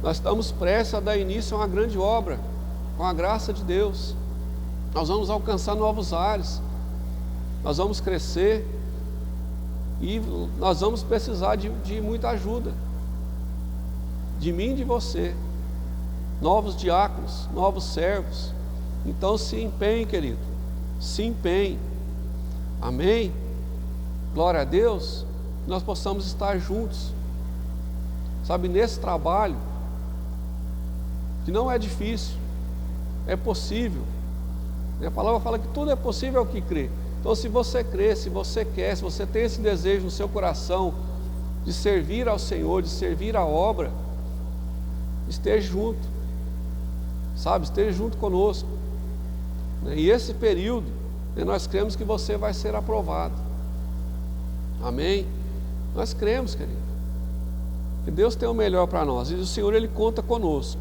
Nós estamos prestes a dar início a uma grande obra, com a graça de Deus. Nós vamos alcançar novos ares, nós vamos crescer e nós vamos precisar de muita ajuda, de mim e de você, novos diáconos, novos servos. Então se empenhe, querido, se empenhe, amém? Glória a Deus, que nós possamos estar juntos, sabe, nesse trabalho, que não é difícil, é possível. A palavra fala que tudo é possível ao que crê. Então se você crê, se você quer, se você tem esse desejo no seu coração de servir ao Senhor, de servir à obra, esteja junto, sabe, esteja junto conosco. E esse período, nós cremos que você vai ser aprovado. Amém? Nós cremos, querido, que Deus tem o melhor para nós, e o Senhor, Ele conta conosco.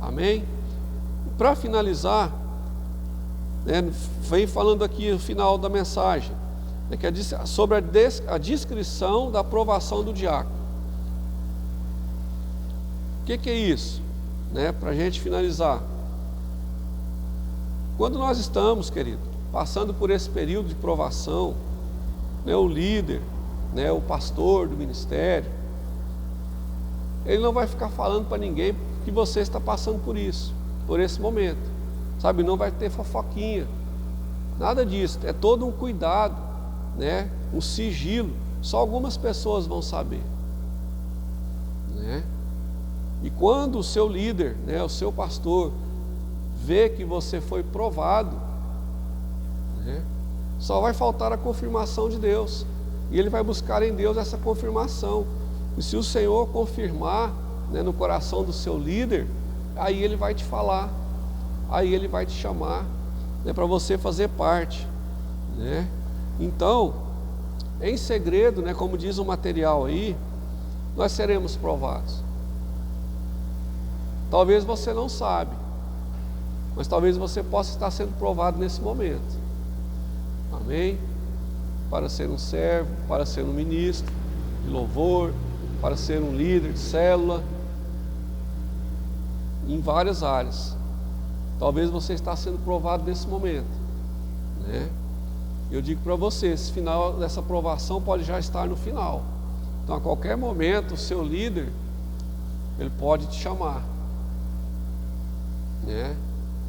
Amém? Para finalizar, vem falando aqui no final da mensagem, que é sobre a descrição da aprovação do diácono. O que é isso? Para a gente finalizar, quando nós estamos, querido, passando por esse período de provação, o líder, o pastor do ministério, ele não vai ficar falando para ninguém que você está passando por isso, por esse momento. Sabe, não vai ter fofoquinha, nada disso, é todo um cuidado, um sigilo, só algumas pessoas vão saber, E quando o seu líder, o seu pastor, vê que você foi provado, só vai faltar a confirmação de Deus, e ele vai buscar em Deus essa confirmação. E se o Senhor confirmar, no coração do seu líder, aí ele vai te falar, aí ele vai te chamar, para você fazer parte, Então, em segredo, como diz o material aí, nós seremos provados. Talvez você não sabe, mas talvez você possa estar sendo provado nesse momento. Amém? Para ser um servo, para ser um ministro de louvor, para ser um líder de célula, em várias áreas. Talvez você está sendo provado nesse momento, Eu digo para você, esse final dessa provação pode já estar no final. Então, a qualquer momento, o seu líder, ele pode te chamar,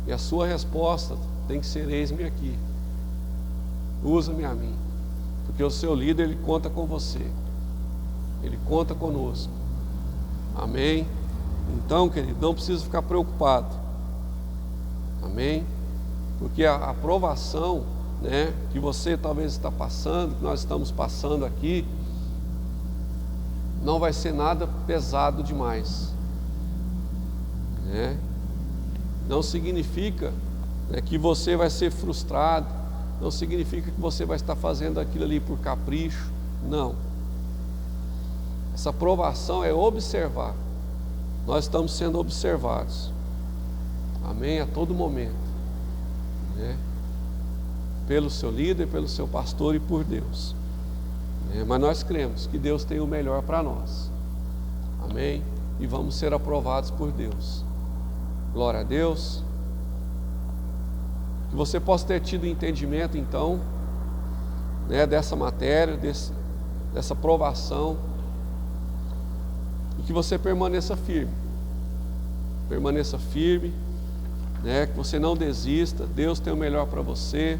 E a sua resposta tem que ser: eis-me aqui, usa-me a mim, porque o seu líder, ele conta com você, ele conta conosco. Amém? Então, querido, não precisa ficar preocupado. Amém? Porque a aprovação, que você talvez está passando, que nós estamos passando aqui, não vai ser nada pesado demais, Não significa, que você vai ser frustrado, não significa que você vai estar fazendo aquilo ali por capricho, não. Essa aprovação é observar, nós estamos sendo observados. Amém? A todo momento, né? Pelo seu líder, pelo seu pastor e por Deus. Mas nós cremos que Deus tem o melhor para nós. Amém? E vamos ser aprovados por Deus. Glória a Deus. Que você possa ter tido entendimento, então, né, dessa matéria, dessa provação. E que você permaneça firme. Permaneça firme, né, que você não desista. Deus tem o melhor para você,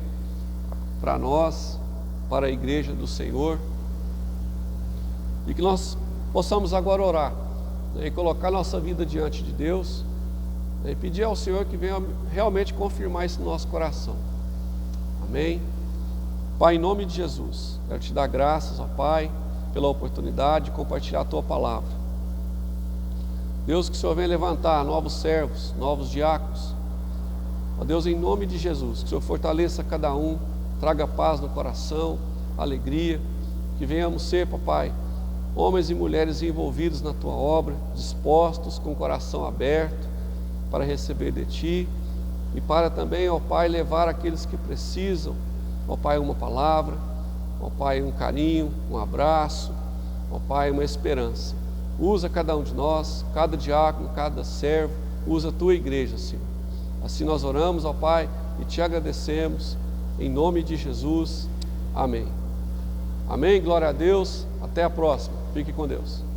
para nós, para a igreja do Senhor. E que nós possamos agora orar, né, e colocar nossa vida diante de Deus, né, e pedir ao Senhor que venha realmente confirmar isso no nosso coração. Amém? Pai, em nome de Jesus, quero te dar graças, ó Pai, pela oportunidade de compartilhar a Tua palavra. Deus, que o Senhor venha levantar novos servos, novos diáconos. Ó Deus, em nome de Jesus, que o Senhor fortaleça cada um, traga paz no coração, alegria, que venhamos ser, papai, homens e mulheres envolvidos na Tua obra, dispostos, com o coração aberto, para receber de Ti, e para também, ó Pai, levar aqueles que precisam, ó Pai, uma palavra, ó Pai, um carinho, um abraço, ó Pai, uma esperança. Usa cada um de nós, cada diácono, cada servo, usa a Tua igreja, Senhor. Assim nós oramos, ó Pai, e Te agradecemos, em nome de Jesus. Amém. Amém, glória a Deus, até a próxima, fique com Deus.